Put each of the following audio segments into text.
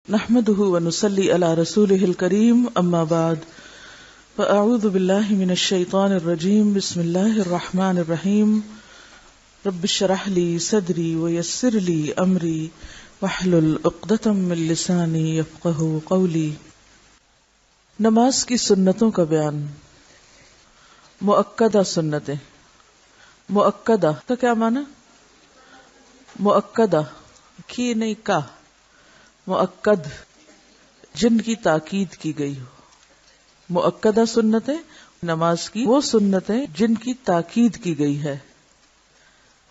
نحمده ونصلي على رسوله الكريم اما بعد فاعوذ بالله من الشيطان الرجيم بسم الله الرحمن الرحيم رب اشرح لي صدري ويسر لي امري واحلل عقدة من لساني يفقهوا قولي. نماز کی سنتوں کا بیان. مؤکدہ سنتیں. مؤکدہ کا کیا معنی؟ مؤکدہ کی نہیں کا، مؤکد جن کی تاکید کی گئی ہو. مؤکدہ سنتیں نماز کی وہ سنتیں جن کی تاکید کی گئی ہے.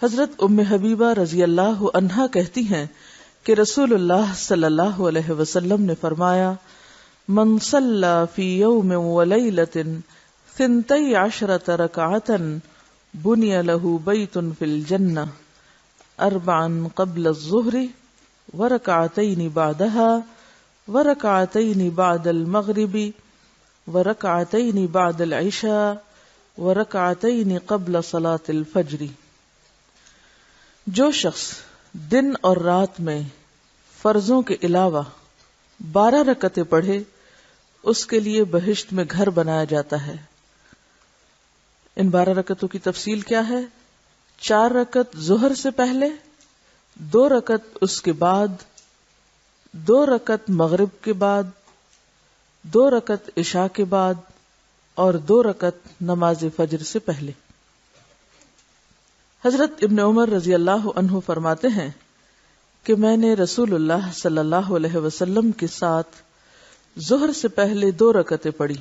حضرت ام حبیبہ رضی اللہ عنہا کہتی ہیں کہ رسول اللہ صلی اللہ علیہ وسلم نے فرمایا: من صلی فی یوم ولیلۃ 12 رکعۃ بنی لہ بیت فی الجنہ 4 قبل الظہر ورکعتین بعدها ورکعتین بعد المغرب ورکعتین بعد العشاء ورکعتین قبل صلاة الفجر. جو شخص دن اور رات میں فرضوں کے علاوہ 12 رکعتیں پڑھے اس کے لیے بہشت میں گھر بنایا جاتا ہے. ان 12 رکعتوں کی تفصیل کیا ہے؟ 4 رکعت ظہر سے پہلے، 2 رکعت اس کے بعد، 2 رکعت مغرب کے بعد، 2 رکعت عشاء کے بعد اور 2 رکعت نماز فجر سے پہلے. حضرت ابن عمر رضی اللہ عنہ فرماتے ہیں کہ میں نے رسول اللہ صلی اللہ علیہ وسلم کے ساتھ ظہر سے پہلے 2 رکعتیں پڑھی.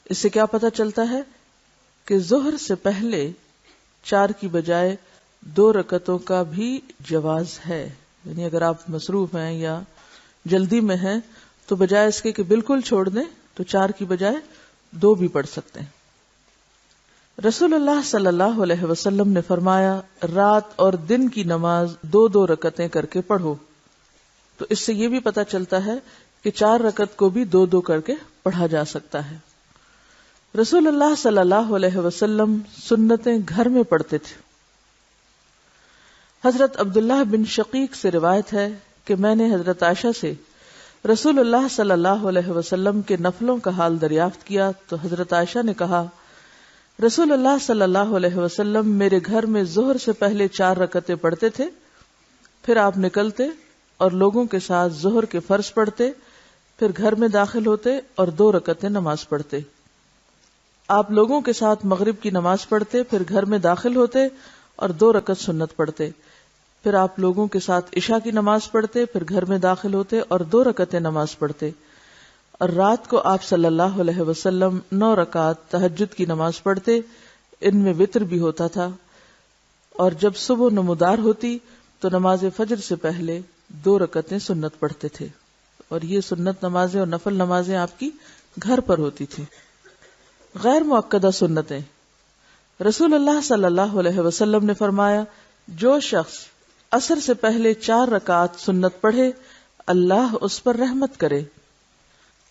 اس سے کیا پتہ چلتا ہے کہ ظہر سے پہلے 4 کی بجائے 2 رکعتوں کا بھی جواز ہے. یعنی اگر آپ مصروف ہیں یا جلدی میں ہیں تو بجائے اس کے کہ بالکل چھوڑ دیں تو 4 کی بجائے 2 بھی پڑھ سکتے ہیں. رسول اللہ صلی اللہ علیہ وسلم نے فرمایا: رات اور دن کی نماز 2 رکعتیں کر کے پڑھو. تو اس سے یہ بھی پتہ چلتا ہے کہ 4 رکعت کو بھی 2 کر کے پڑھا جا سکتا ہے. رسول اللہ صلی اللہ علیہ وسلم سنتیں گھر میں پڑھتے تھے. حضرت عبداللہ بن شقیق سے روایت ہے کہ میں نے حضرت عائشہ سے رسول اللہ صلی اللہ علیہ وسلم کے نفلوں کا حال دریافت کیا تو حضرت عائشہ نے کہا: رسول اللہ صلی اللہ علیہ وسلم میرے گھر میں ظہر سے پہلے 4 رکعتیں پڑھتے تھے، پھر آپ نکلتے اور لوگوں کے ساتھ ظہر کے فرض پڑھتے، پھر گھر میں داخل ہوتے اور 2 رکعتیں نماز پڑھتے. آپ لوگوں کے ساتھ مغرب کی نماز پڑھتے، پھر گھر میں داخل ہوتے اور 2 رکعت سنت پڑھتے، پھر آپ لوگوں کے ساتھ عشاء کی نماز پڑھتے، پھر گھر میں داخل ہوتے اور 2 رکعتیں نماز پڑھتے. اور رات کو آپ صلی اللہ علیہ وسلم 9 رکعت تہجد کی نماز پڑھتے، ان میں وتر بھی ہوتا تھا. اور جب صبح نمودار ہوتی تو نماز فجر سے پہلے 2 رکعتیں سنت پڑھتے تھے. اور یہ سنت نمازیں اور نفل نمازیں آپ کی گھر پر ہوتی تھی. غیر مؤکدہ سنتیں. رسول اللہ صلی اللہ علیہ وسلم نے فرمایا: جو شخص عصر سے پہلے 4 رکعت سنت پڑھے اللہ اس پر رحمت کرے.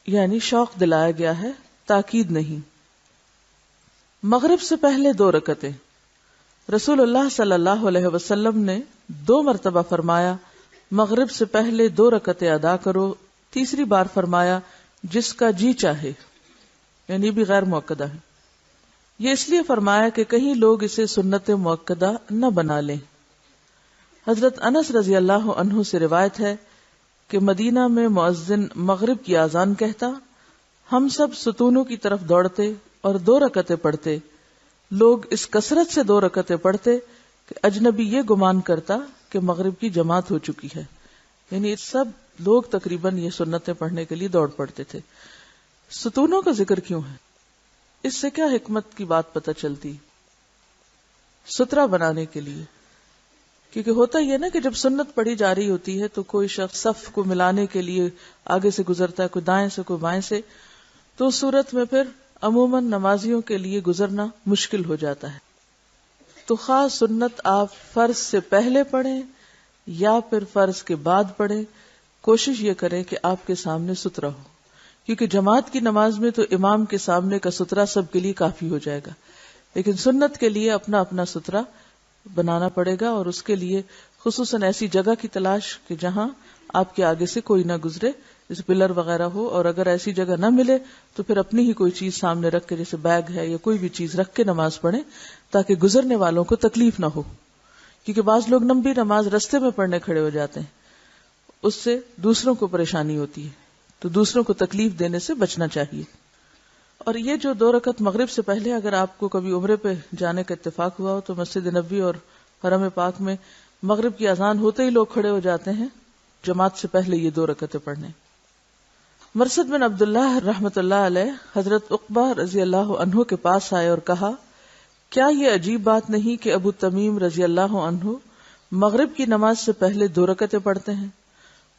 یعنی شوق دلایا گیا ہے، تاکید نہیں. مغرب سے پہلے 2 رکعتیں. رسول اللہ صلی اللہ علیہ وسلم نے 2 مرتبہ فرمایا: مغرب سے پہلے 2 رکعتیں ادا کرو. تیسری بار فرمایا: جس کا جی چاہے. یعنی بھی غیر مؤکدہ ہے. یہ اس لیے فرمایا کہ کہیں لوگ اسے سنت مؤکدہ نہ بنا لیں. حضرت انس رضی اللہ عنہ سے روایت ہے کہ مدینہ میں مؤذن مغرب کی اذان کہتا، ہم سب ستونوں کی طرف دوڑتے اور 2 رکعتیں پڑھتے. لوگ اس کثرت سے 2 رکعتیں پڑھتے کہ اجنبی یہ گمان کرتا کہ مغرب کی جماعت ہو چکی ہے. یعنی سب لوگ تقریباً یہ سنتیں پڑھنے کے لیے دوڑ پڑتے تھے. ستونوں کا ذکر کیوں ہے؟ اس سے کیا حکمت کی بات پتہ چلتی؟ سترہ بنانے کے لیے. کیونکہ ہوتا یہ نا کہ جب سنت پڑھی جا رہی ہوتی ہے تو کوئی شخص صف کو ملانے کے لیے آگے سے گزرتا ہے، کوئی دائیں سے کوئی بائیں سے، تو اس صورت میں پھر عموماً نمازیوں کے لیے گزرنا مشکل ہو جاتا ہے. تو خاص سنت آپ فرض سے پہلے پڑھیں یا پھر فرض کے بعد پڑھیں، کوشش یہ کریں کہ آپ کے سامنے سترہ ہو. کیونکہ جماعت کی نماز میں تو امام کے سامنے کا سترہ سب کے لیے کافی ہو جائے گا، لیکن سنت کے لیے اپنا اپنا سترہ بنانا پڑے گا، اور اس کے لیے خصوصاً ایسی جگہ کی تلاش کہ جہاں آپ کے آگے سے کوئی نہ گزرے، جیسے پلر وغیرہ ہو، اور اگر ایسی جگہ نہ ملے تو پھر اپنی ہی کوئی چیز سامنے رکھ کے، جیسے بیگ ہے یا کوئی بھی چیز رکھ کے نماز پڑھیں تاکہ گزرنے والوں کو تکلیف نہ ہو، کیونکہ بعض لوگ لمبی نماز رستے میں پڑھنے کھڑے ہو جاتے ہیں، اس سے دوسروں کو پریشانی ہوتی ہے، تو دوسروں کو تکلیف دینے سے بچنا چاہیے۔ اور یہ جو 2 رکعت مغرب سے پہلے اگر آپ کو کبھی عمرے پہ جانے کا اتفاق ہوا ہو تو مسجد نبوی اور حرم پاک میں مغرب کی اذان ہوتے ہی لوگ کھڑے ہو جاتے ہیں جماعت سے پہلے یہ 2 رکعتیں پڑھنے۔ مرثد بن عبداللہ رحمۃ اللہ علیہ حضرت عقبہ رضی اللہ عنہ کے پاس آئے اور کہا، کیا یہ عجیب بات نہیں کہ ابو تمیم رضی اللہ عنہ مغرب کی نماز سے پہلے 2 رکعتیں پڑھتے ہیں؟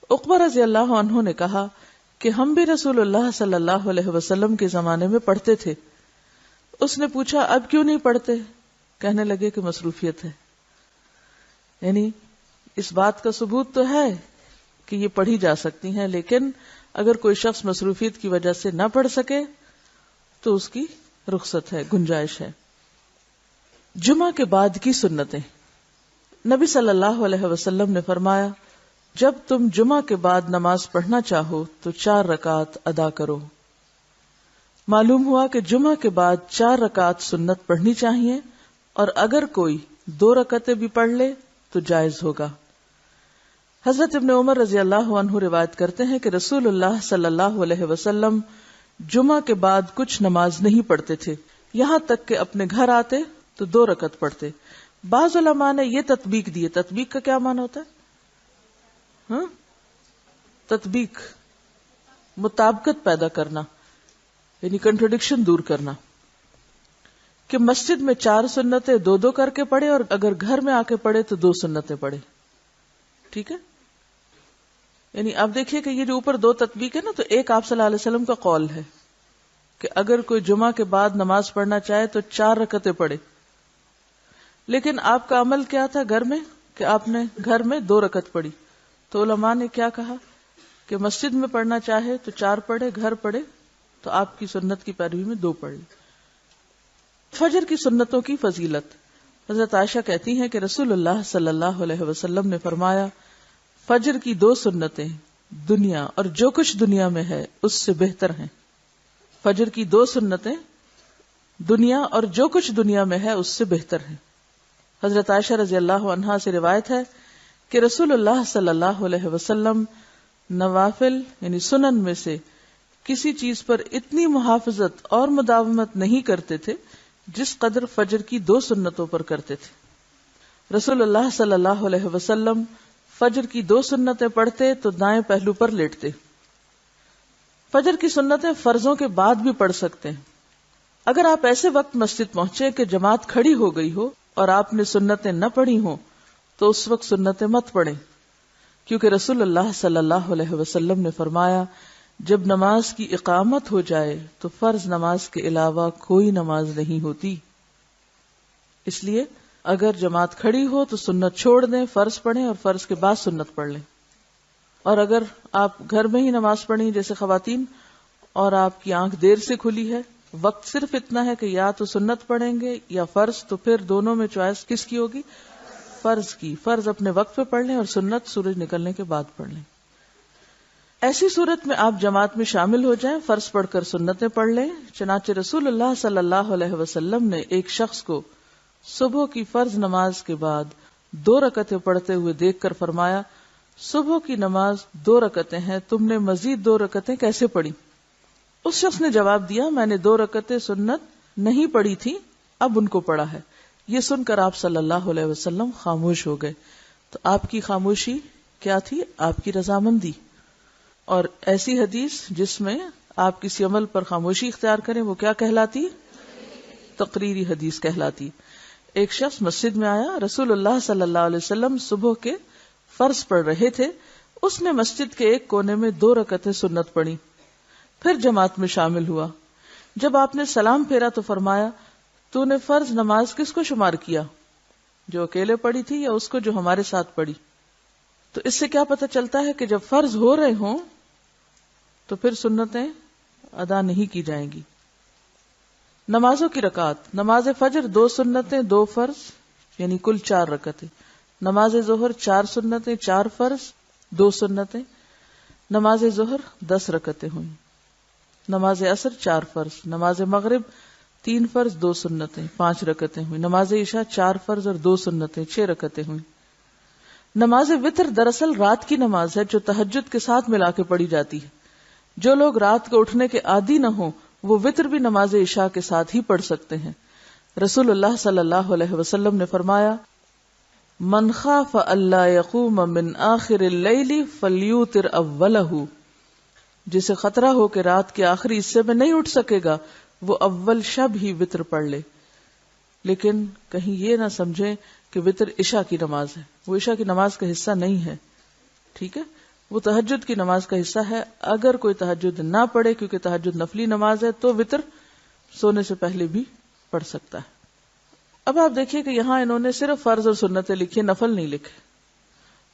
عقبہ رضی اللہ عنہ نے کہا کہ ہم بھی رسول اللہ صلی اللہ علیہ وسلم کے زمانے میں پڑھتے تھے۔ اس نے پوچھا اب کیوں نہیں پڑھتے؟ کہنے لگے کہ مصروفیت ہے۔ یعنی اس بات کا ثبوت تو ہے کہ یہ پڑھی جا سکتی ہیں، لیکن اگر کوئی شخص مصروفیت کی وجہ سے نہ پڑھ سکے تو اس کی رخصت ہے، گنجائش ہے۔ جمعہ کے بعد کی سنتیں۔ نبی صلی اللہ علیہ وسلم نے فرمایا، جب تم جمعہ کے بعد نماز پڑھنا چاہو تو 4 رکعت ادا کرو۔ معلوم ہوا کہ جمعہ کے بعد 4 رکعت سنت پڑھنی چاہیے، اور اگر کوئی 2 رکعتیں بھی پڑھ لے تو جائز ہوگا۔ حضرت ابن عمر رضی اللہ عنہ روایت کرتے ہیں کہ رسول اللہ صلی اللہ علیہ وسلم جمعہ کے بعد کچھ نماز نہیں پڑھتے تھے، یہاں تک کہ اپنے گھر آتے تو 2 رکعت پڑھتے۔ بعض علماء نے یہ تطبیق دی ہے۔ تطبیق کا کیا معنی ہوتا ہے؟ تطبیق مطابقت پیدا کرنا، یعنی کنٹرڈکشن دور کرنا، کہ مسجد میں 4 سنتیں 2 کر کے پڑھے، اور اگر گھر میں آ کے پڑھے تو 2 سنتیں پڑھے۔ ٹھیک ہے، یعنی آپ دیکھیے کہ یہ جو اوپر 2 تطبیق ہے نا، تو ایک آپ صلی اللہ علیہ وسلم کا قول ہے کہ اگر کوئی جمعہ کے بعد نماز پڑھنا چاہے تو 4 رکعتیں پڑھے، لیکن آپ کا عمل کیا تھا گھر میں کہ آپ نے گھر میں 2 رکعت پڑھی۔ تو علماء نے کیا کہا کہ مسجد میں پڑھنا چاہے تو 4 پڑھے، گھر پڑھے تو آپ کی سنت کی پیروی میں 2 پڑھ لی۔ فجر کی سنتوں کی فضیلت۔ حضرت عائشہ کہتی ہیں کہ رسول اللہ صلی اللہ علیہ وسلم نے فرمایا، فجر کی 2 سنتیں دنیا اور جو کچھ دنیا میں ہے اس سے بہتر ہیں۔ فجر کی 2 سنتیں دنیا اور جو کچھ دنیا میں ہے اس سے بہتر ہیں۔ حضرت عائشہ رضی اللہ عنہا سے روایت ہے کہ رسول اللہ صلی اللہ علیہ وسلم نوافل یعنی سنن میں سے کسی چیز پر اتنی محافظت اور مداومت نہیں کرتے تھے جس قدر فجر کی 2 سنتوں پر کرتے تھے۔ رسول اللہ صلی اللہ علیہ وسلم فجر کی 2 سنتیں پڑھتے تو دائیں پہلو پر لیٹتے۔ فجر کی سنتیں فرضوں کے بعد بھی پڑھ سکتے ہیں۔ اگر آپ ایسے وقت مسجد پہنچے کہ جماعت کھڑی ہو گئی ہو اور آپ نے سنتیں نہ پڑھی ہوں تو اس وقت سنتیں مت پڑھیں، کیونکہ رسول اللہ صلی اللہ علیہ وسلم نے فرمایا، جب نماز کی اقامت ہو جائے تو فرض نماز کے علاوہ کوئی نماز نہیں ہوتی۔ اس لیے اگر جماعت کھڑی ہو تو سنت چھوڑ دیں، فرض پڑھیں اور فرض کے بعد سنت پڑھ لیں۔ اور اگر آپ گھر میں ہی نماز پڑھیں جیسے خواتین، اور آپ کی آنکھ دیر سے کھلی ہے، وقت صرف اتنا ہے کہ یا تو سنت پڑھیں گے یا فرض، تو پھر دونوں میں چوائس کس کی ہوگی؟ فرض کی۔ فرض اپنے وقت پہ پڑھ لیں اور سنت سورج نکلنے کے بعد پڑھ لیں۔ ایسی صورت میں آپ جماعت میں شامل ہو جائیں، فرض پڑھ کر سنتیں پڑھ لیں۔ چنانچہ رسول اللہ صلی اللہ علیہ وسلم نے ایک شخص کو صبح کی فرض نماز کے بعد 2 رکعتیں پڑھتے ہوئے دیکھ کر فرمایا، صبح کی نماز 2 رکعتیں ہیں، تم نے مزید 2 رکعتیں کیسے پڑھی؟ اس شخص نے جواب دیا، میں نے 2 رکعتیں سنت نہیں پڑھی تھی، اب ان کو پڑھا ہے۔ یہ سن کر آپ صلی اللہ علیہ وسلم خاموش ہو گئے۔ تو آپ کی خاموشی کیا تھی؟ آپ کی رضامندی۔ اور ایسی حدیث جس میں آپ کسی عمل پر خاموشی اختیار کریں وہ کیا کہلاتی؟ تقریری حدیث کہلاتی۔ ایک شخص مسجد میں آیا، رسول اللہ صلی اللہ علیہ وسلم صبح کے فرض پڑھ رہے تھے، اس نے مسجد کے ایک کونے میں 2 رکعتیں سنت پڑھی، پھر جماعت میں شامل ہوا۔ جب آپ نے سلام پھیرا تو فرمایا، تو نے فرض نماز کس کو شمار کیا، جو اکیلے پڑھی تھی یا اس کو جو ہمارے ساتھ پڑھی؟ تو اس سے کیا پتہ چلتا ہے کہ جب فرض ہو رہے ہوں تو پھر سنتیں ادا نہیں کی جائیں گی۔ نمازوں کی رکعات۔ نماز فجر 2 سنتیں 2 فرض، یعنی کل 4 رکعتیں۔ نماز ظہر 4 سنتیں 4 فرض، 2 سنتیں، نماز ظہر 10 رکعتیں ہوئیں، نماز عصر 4 فرض، نماز مغرب 3 فرض 2 سنتیں 5 رکعتیں ہوئیں، نماز عشاء 4 فرض اور 2 سنتیں 6 رکعتیں ہوئیں۔ نماز وتر دراصل رات کی نماز ہے جو تہجد کے ساتھ ملا کے پڑھی جاتی ہے۔ جو لوگ رات کو اٹھنے کے عادی نہ ہوں وہ وتر بھی نماز عشاء کے ساتھ ہی پڑھ سکتے ہیں۔ رسول اللہ صلی اللہ علیہ وسلم نے فرمایا، من خاف اللہ یقوم من آخر اللیل فلیوتر اولہ، جسے خطرہ ہو کہ رات کے آخری حصے میں نہیں اٹھ سکے گا وہ اول شب ہی وتر پڑھ لے۔ لیکن کہیں یہ نہ سمجھیں کہ وتر عشاء کی نماز ہے، وہ عشاء کی نماز کا حصہ نہیں ہے، ٹھیک ہے، وہ تہجد کی نماز کا حصہ ہے۔ اگر کوئی تہجد نہ پڑھے کیونکہ تہجد نفلی نماز ہے تو وتر سونے سے پہلے بھی پڑھ سکتا ہے۔ اب آپ دیکھیے کہ یہاں انہوں نے صرف فرض اور سنتیں لکھی، نفل نہیں لکھے۔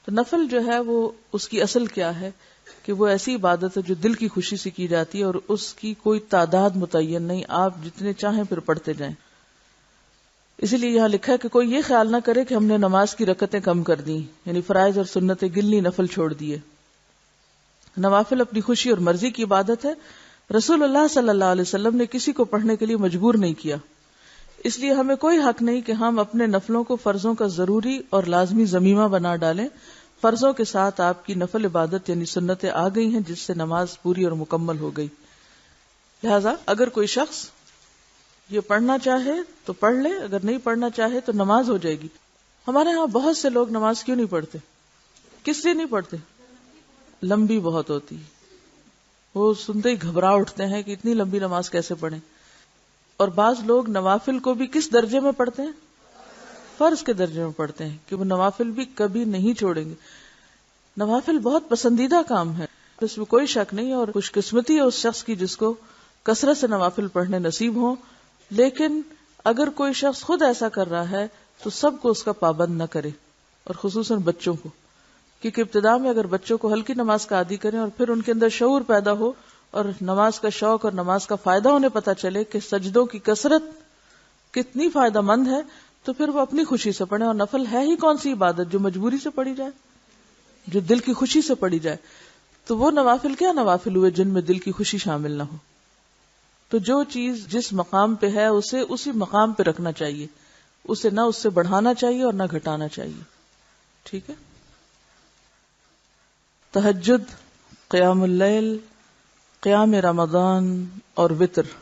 تو نفل جو ہے وہ اس کی اصل کیا ہے کہ وہ ایسی عبادت ہے جو دل کی خوشی سے کی جاتی ہے اور اس کی کوئی تعداد متعین نہیں، آپ جتنے چاہیں پھر پڑھتے جائیں۔ اسی لیے یہاں لکھا ہے کہ کوئی یہ خیال نہ کرے کہ ہم نے نماز کی رکعتیں کم کر دی، یعنی فرائض اور سنتیں گنلی، نفل چھوڑ دیے۔ نوافل اپنی خوشی اور مرضی کی عبادت ہے۔ رسول اللہ صلی اللہ علیہ وسلم نے کسی کو پڑھنے کے لیے مجبور نہیں کیا، اس لیے ہمیں کوئی حق نہیں کہ ہم اپنے نفلوں کو فرضوں کا ضروری اور لازمی ضمیمہ بنا ڈالیں۔ فرضوں کے ساتھ آپ کی نفل عبادت یعنی سنتیں آ گئی ہیں جس سے نماز پوری اور مکمل ہو گئی۔ لہذا اگر کوئی شخص یہ پڑھنا چاہے تو پڑھ لے، اگر نہیں پڑھنا چاہے تو نماز ہو جائے گی۔ ہمارے ہاں بہت سے لوگ نماز کیوں نہیں پڑھتے؟ کس لیے نہیں پڑھتے؟ لمبی بہت ہوتی، وہ سنتے ہی گھبرا اٹھتے ہیں کہ اتنی لمبی نماز کیسے پڑھیں۔ اور بعض لوگ نوافل کو بھی کس درجے میں پڑھتے ہیں؟ فرض کے درجے میں پڑھتے ہیں کہ وہ نوافل بھی کبھی نہیں چھوڑیں گے۔ نوافل بہت پسندیدہ کام ہے، اس میں کوئی شک نہیں، اور خوش قسمتی ہے اس شخص کی جس کو کثرت سے نوافل پڑھنے نصیب ہوں۔ لیکن اگر کوئی شخص خود ایسا کر رہا ہے تو سب کو اس کا پابند نہ کرے، اور خصوصاً بچوں کو، کیونکہ ابتدا میں اگر بچوں کو ہلکی نماز کا عادی کریں اور پھر ان کے اندر شعور پیدا ہو اور نماز کا شوق اور نماز کا فائدہ انہیں پتہ چلے کہ سجدوں کی کثرت کتنی فائدہ مند ہے، تو پھر وہ اپنی خوشی سے پڑھیں۔ اور نفل ہے ہی کون سی عبادت جو مجبوری سے پڑھی جائے، جو دل کی خوشی سے پڑھی جائے؟ تو وہ نوافل کیا نوافل ہوئے جن میں دل کی خوشی شامل نہ ہو؟ تو جو چیز جس مقام پہ ہے اسے اسی مقام پہ رکھنا چاہیے، اسے نہ اس سے بڑھانا چاہیے اور نہ گھٹانا چاہیے، ٹھیک ہے۔ تہجد، قیام اللیل، قیام رمضان اور وتر۔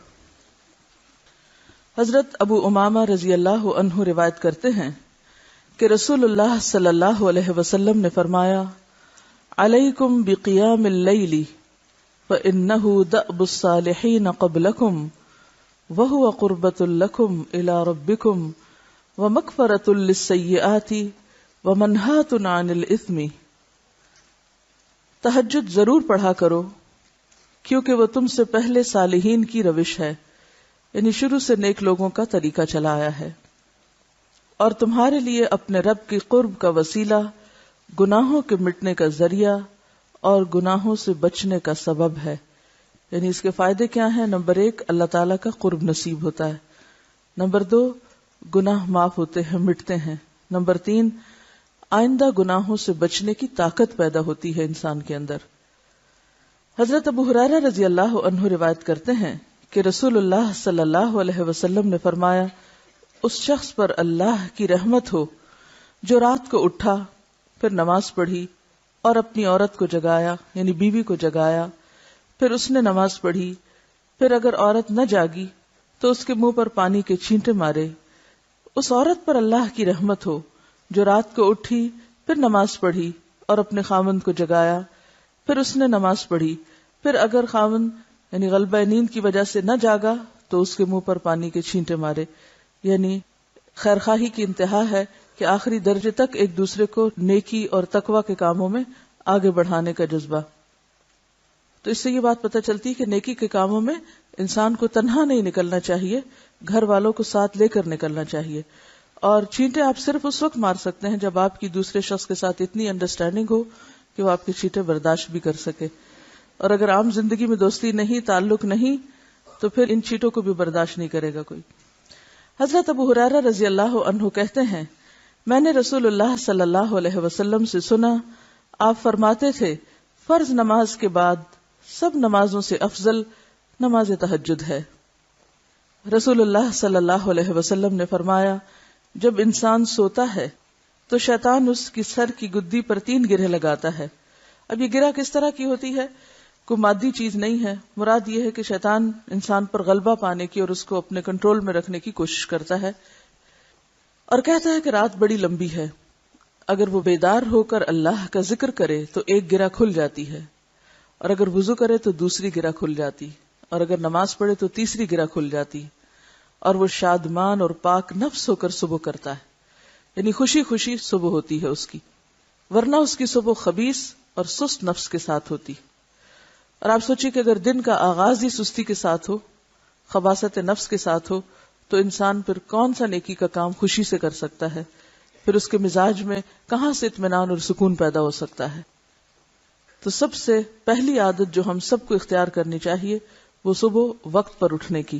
حضرت ابو امامہ رضی اللہ عنہ روایت کرتے ہیں کہ رسول اللہ صلی اللہ علیہ وسلم نے فرمایا، علیکم بقیام اللیل فإنہ دأب الصالحین قبلکم وہو قربۃ لکم الی ربکم ومغفرۃ للسیئات ومنہاۃ عن الاثم۔ تہجد ضرور پڑھا کرو کیونکہ وہ تم سے پہلے صالحین کی روش ہے، یعنی شروع سے نیک لوگوں کا طریقہ چلا آیا ہے، اور تمہارے لیے اپنے رب کی قرب کا وسیلہ، گناہوں کے مٹنے کا ذریعہ اور گناہوں سے بچنے کا سبب ہے۔ یعنی اس کے فائدے کیا ہیں؟ نمبر 1، اللہ تعالیٰ کا قرب نصیب ہوتا ہے۔ نمبر 2، گناہ معاف ہوتے ہیں، مٹتے ہیں۔ نمبر 3، آئندہ گناہوں سے بچنے کی طاقت پیدا ہوتی ہے انسان کے اندر۔ حضرت ابو ہریرہ رضی اللہ عنہ روایت کرتے ہیں کہ رسول اللہ صلی اللہ علیہ وسلم نے فرمایا، اس شخص پر اللہ کی رحمت ہو جو رات کو اٹھا، پھر نماز پڑھی اور اپنی عورت کو جگایا، یعنی بیوی کو جگایا، پھر اس نے نماز پڑھی، پھر اگر عورت نہ جاگی تو اس کے منہ پر پانی کے چھینٹے مارے۔ اس عورت پر اللہ کی رحمت ہو جو رات کو اٹھی، پھر نماز پڑھی اور اپنے خاوند کو جگایا، پھر اس نے نماز پڑھی، پھر اگر خاوند یعنی غلبہ نیند کی وجہ سے نہ جاگا تو اس کے منہ پر پانی کے چھینٹے مارے۔ یعنی خیرخواہی کی انتہا ہے کہ آخری درجے تک ایک دوسرے کو نیکی اور تقوی کے کاموں میں آگے بڑھانے کا جذبہ۔ تو اس سے یہ بات پتہ چلتی ہے کہ نیکی کے کاموں میں انسان کو تنہا نہیں نکلنا چاہیے، گھر والوں کو ساتھ لے کر نکلنا چاہیے۔ اور چھینٹے آپ صرف اس وقت مار سکتے ہیں جب آپ کی دوسرے شخص کے ساتھ اتنی انڈرسٹینڈنگ ہو کہ وہ آپ کے چھینٹے برداشت بھی کر سکے، اور اگر عام زندگی میں دوستی نہیں، تعلق نہیں، تو پھر ان چھینٹوں کو بھی برداشت نہیں کرے گا کوئی۔ حضرت ابو ہریرہ رضی اللہ عنہ کہتے ہیں، میں نے رسول اللہ صلی اللہ علیہ وسلم سے سنا، آپ فرماتے تھے فرض نماز کے بعد سب نمازوں سے افضل نماز تہجد ہے۔ رسول اللہ صلی اللہ علیہ وسلم نے فرمایا جب انسان سوتا ہے تو شیطان اس کی سر کی گدی پر 3 گرہ لگاتا ہے۔ اب یہ گرہ کس طرح کی ہوتی ہے؟ کوئی مادی چیز نہیں ہے، مراد یہ ہے کہ شیطان انسان پر غلبہ پانے کی اور اس کو اپنے کنٹرول میں رکھنے کی کوشش کرتا ہے، اور کہتا ہے کہ رات بڑی لمبی ہے، اگر وہ بیدار ہو کر اللہ کا ذکر کرے تو ایک گرہ کھل جاتی ہے، اور اگر وضو کرے تو دوسری گرہ کھل جاتی، اور اگر نماز پڑھے تو تیسری گرہ کھل جاتی، اور وہ شادمان اور پاک نفس ہو کر صبح کرتا ہے، یعنی خوشی خوشی صبح ہوتی ہے اس کی، ورنہ اس کی صبح خبیث اور سست نفس کے ساتھ ہوتی۔ اور آپ سوچئے کہ اگر دن کا آغاز ہی سستی کے ساتھ ہو، خباثت نفس کے ساتھ ہو، تو انسان پھر کون سا نیکی کا کام خوشی سے کر سکتا ہے؟ پھر اس کے مزاج میں کہاں سے اطمینان اور سکون پیدا ہو سکتا ہے؟ تو سب سے پہلی عادت جو ہم سب کو اختیار کرنی چاہیے وہ صبح وقت پر اٹھنے کی،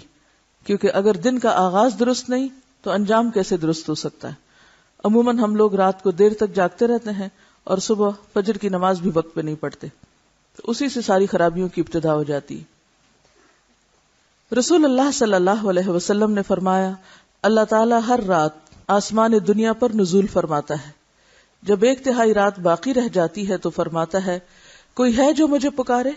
کیونکہ اگر دن کا آغاز درست نہیں تو انجام کیسے درست ہو سکتا ہے؟ عموماً ہم لوگ رات کو دیر تک جاگتے رہتے ہیں اور صبح فجر کی نماز بھی وقت پہ نہیں پڑھتے، تو اسی سے ساری خرابیوں کی ابتدا ہو جاتی۔ رسول اللہ صلی اللہ علیہ وسلم نے فرمایا اللہ تعالیٰ ہر رات آسمان دنیا پر نزول فرماتا ہے، جب 1/3 رات باقی رہ جاتی ہے تو فرماتا ہے کوئی ہے جو مجھے پکارے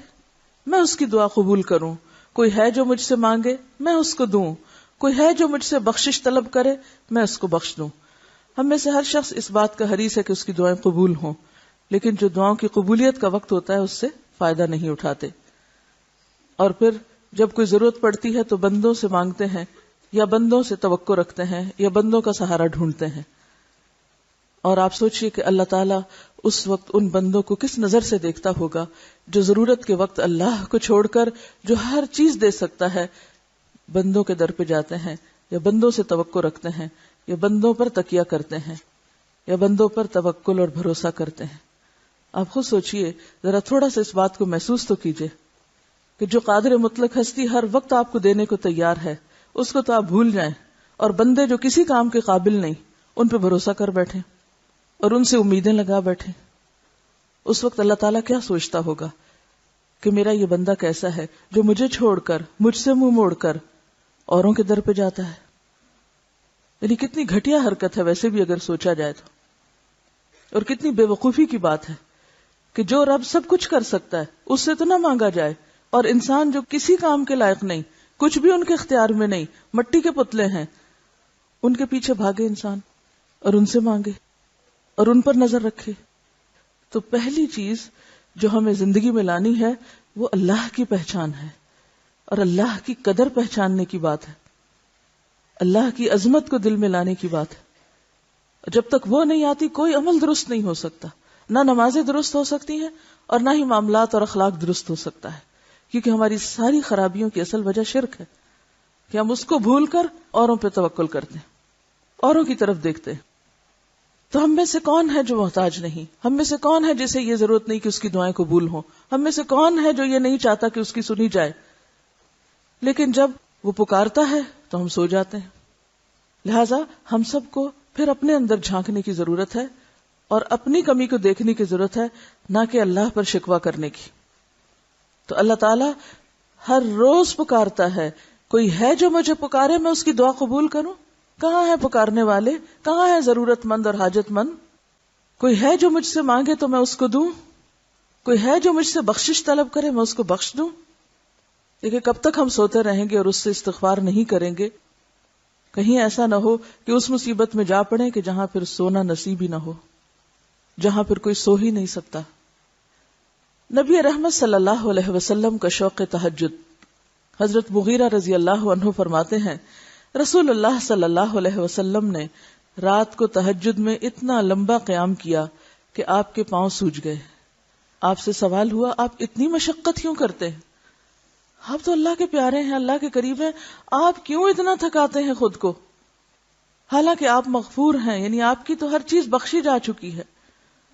میں اس کی دعا قبول کروں، کوئی ہے جو مجھ سے مانگے میں اس کو دوں، کوئی ہے جو مجھ سے بخشش طلب کرے میں اس کو بخش دوں۔ ہم میں سے ہر شخص اس بات کا حریص ہے کہ اس کی دعائیں قبول ہوں، لیکن جو دعاؤں کی قبولیت کا وقت ہوتا ہے اس سے فائدہ نہیں اٹھاتے، اور پھر جب کوئی ضرورت پڑتی ہے تو بندوں سے مانگتے ہیں یا بندوں سے توقع رکھتے ہیں یا بندوں کا سہارا ڈھونڈتے ہیں۔ اور آپ سوچئے کہ اللہ تعالیٰ اس وقت ان بندوں کو کس نظر سے دیکھتا ہوگا جو ضرورت کے وقت اللہ کو چھوڑ کر جو ہر چیز دے سکتا ہے بندوں کے در پہ جاتے ہیں یا بندوں سے توقع رکھتے ہیں یا بندوں پر تکیہ کرتے ہیں یا بندوں پر توکل اور بھروسہ کرتے ہیں۔ آپ خود سوچئے، ذرا تھوڑا سا اس بات کو محسوس تو کیجئے کہ جو قادر مطلق ہستی ہر وقت آپ کو دینے کو تیار ہے، اس کو تو آپ بھول جائیں، اور بندے جو کسی کام کے قابل نہیں ان پہ بھروسہ کر بیٹھیں اور ان سے امیدیں لگا بیٹھیں، اس وقت اللہ تعالیٰ کیا سوچتا ہوگا کہ میرا یہ بندہ کیسا ہے جو مجھے چھوڑ کر، مجھ سے منہ موڑ کر اوروں کے در پہ جاتا ہے۔ یعنی کتنی گھٹیا حرکت ہے ویسے بھی اگر سوچا جائے تو، اور کتنی بے وقوفی کی بات ہے کہ جو رب سب کچھ کر سکتا ہے اس سے تو نہ مانگا جائے، اور انسان جو کسی کام کے لائق نہیں، کچھ بھی ان کے اختیار میں نہیں، مٹی کے پتلے ہیں، ان کے پیچھے بھاگے انسان اور ان سے مانگے اور ان پر نظر رکھے۔ تو پہلی چیز جو ہمیں زندگی میں لانی ہے وہ اللہ کی پہچان ہے، اور اللہ کی قدر پہچاننے کی بات ہے، اللہ کی عظمت کو دل میں لانے کی بات ہے۔ جب تک وہ نہیں آتی کوئی عمل درست نہیں ہو سکتا، نہ نمازیں درست ہو سکتی ہیں اور نہ ہی معاملات اور اخلاق درست ہو سکتا ہے، کیونکہ ہماری ساری خرابیوں کی اصل وجہ شرک ہے کہ ہم اس کو بھول کر اوروں پہ توکل کرتے ہیں، اوروں کی طرف دیکھتے ہیں۔ تو ہم میں سے کون ہے جو محتاج نہیں؟ ہم میں سے کون ہے جسے یہ ضرورت نہیں کہ اس کی دعائیں قبول ہوں؟ ہم میں سے کون ہے جو یہ نہیں چاہتا کہ اس کی سنی جائے؟ لیکن جب وہ پکارتا ہے تو ہم سو جاتے ہیں۔ لہذا ہم سب کو پھر اپنے اندر جھانکنے کی ضرورت ہے اور اپنی کمی کو دیکھنے کی ضرورت ہے، نہ کہ اللہ پر شکوہ کرنے کی۔ تو اللہ تعالیٰ ہر روز پکارتا ہے، کوئی ہے جو مجھے پکارے میں اس کی دعا قبول کروں؟ کہاں ہے پکارنے والے؟ کہاں ہے ضرورت مند اور حاجت مند؟ کوئی ہے جو مجھ سے مانگے تو میں اس کو دوں؟ کوئی ہے جو مجھ سے بخشش طلب کرے میں اس کو بخش دوں؟ دیکھیں کب تک ہم سوتے رہیں گے اور اس سے استغفار نہیں کریں گے؟ کہیں ایسا نہ ہو کہ اس مصیبت میں جا پڑے کہ جہاں پھر سونا نصیب ہی نہ ہو، جہاں پھر کوئی سو ہی نہیں سکتا۔ نبی رحمت صلی اللہ علیہ وسلم کا شوق تہجد، حضرت مغیرہ رضی اللہ عنہ فرماتے ہیں رسول اللہ صلی اللہ علیہ وسلم نے رات کو تہجد میں اتنا لمبا قیام کیا کہ آپ کے پاؤں سوج گئے۔ آپ سے سوال ہوا آپ اتنی مشقت کیوں کرتے ہیں؟ آپ تو اللہ کے پیارے ہیں، اللہ کے قریب ہیں، آپ کیوں اتنا تھکاتے ہیں خود کو؟ حالانکہ آپ مغفور ہیں، یعنی آپ کی تو ہر چیز بخشی جا چکی ہے،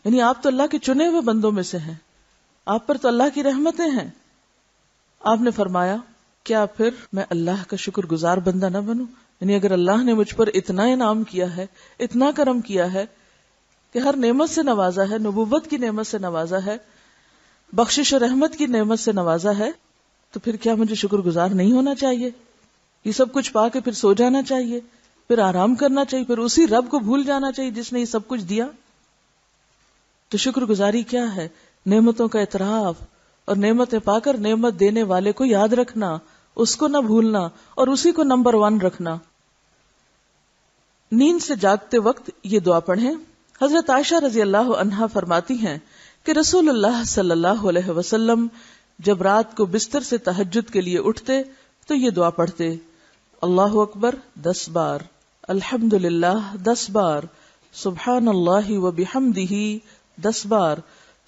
یعنی آپ تو اللہ کے چنے ہوئے بندوں میں سے ہیں، آپ پر تو اللہ کی رحمتیں ہیں۔ آپ نے فرمایا کیا پھر میں اللہ کا شکر گزار بندہ نہ بنوں؟ یعنی اگر اللہ نے مجھ پر اتنا انعام کیا ہے، اتنا کرم کیا ہے کہ ہر نعمت سے نوازا ہے، نبوت کی نعمت سے نوازا ہے، بخشش اور رحمت کی نعمت سے نوازا ہے، تو پھر کیا مجھے شکر گزار نہیں ہونا چاہیے؟ یہ سب کچھ پا کے پھر سو جانا چاہیے، پھر آرام کرنا چاہیے، پھر اسی رب کو بھول جانا چاہیے جس نے یہ سب کچھ دیا؟ تو شکر گزاری کیا ہے؟ نعمتوں کا اعتراف، اور نعمتیں پا کر نعمت دینے والے کو یاد رکھنا، اس کو نہ بھولنا اور اسی کو نمبر 1 رکھنا۔ نیند سے جاگتے وقت یہ دعا پڑھیں۔ حضرت عائشہ رضی اللہ عنہا فرماتی ہیں کہ رسول اللہ صلی اللہ علیہ وسلم جب رات کو بستر سے تہجد کے لیے اٹھتے تو یہ دعا پڑھتے: اللہ اکبر 10 بار، الحمدللہ 10 بار، سبحان اللہ و بحمدہ 10 بار،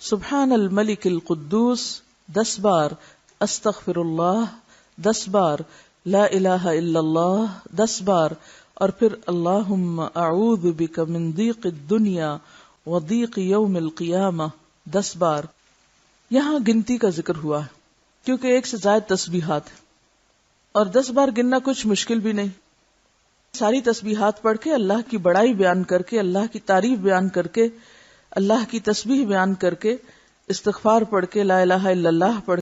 سبحان الملک القدوس 10 بار، استغفر اللہ 10 بار، لا الہ الا اللہ 10 بار، اور پھر اللہم اعوذ بک من ضیق الدنیا و ضیق یوم القیامہ 10 بار۔ یہاں گنتی کا ذکر ہوا ہے کیونکہ 1 سے زائد تسبیحات ہیں، اور 10 بار گننا کچھ مشکل بھی نہیں۔ ساری تسبیحات پڑھ کے اللہ کی بڑائی بیان کر کے، اللہ کی تعریف بیان کر کے، اللہ کی تسبیح بیان کر کے، استغفار پڑھ کے، لا الہ الا اللہ پڑھ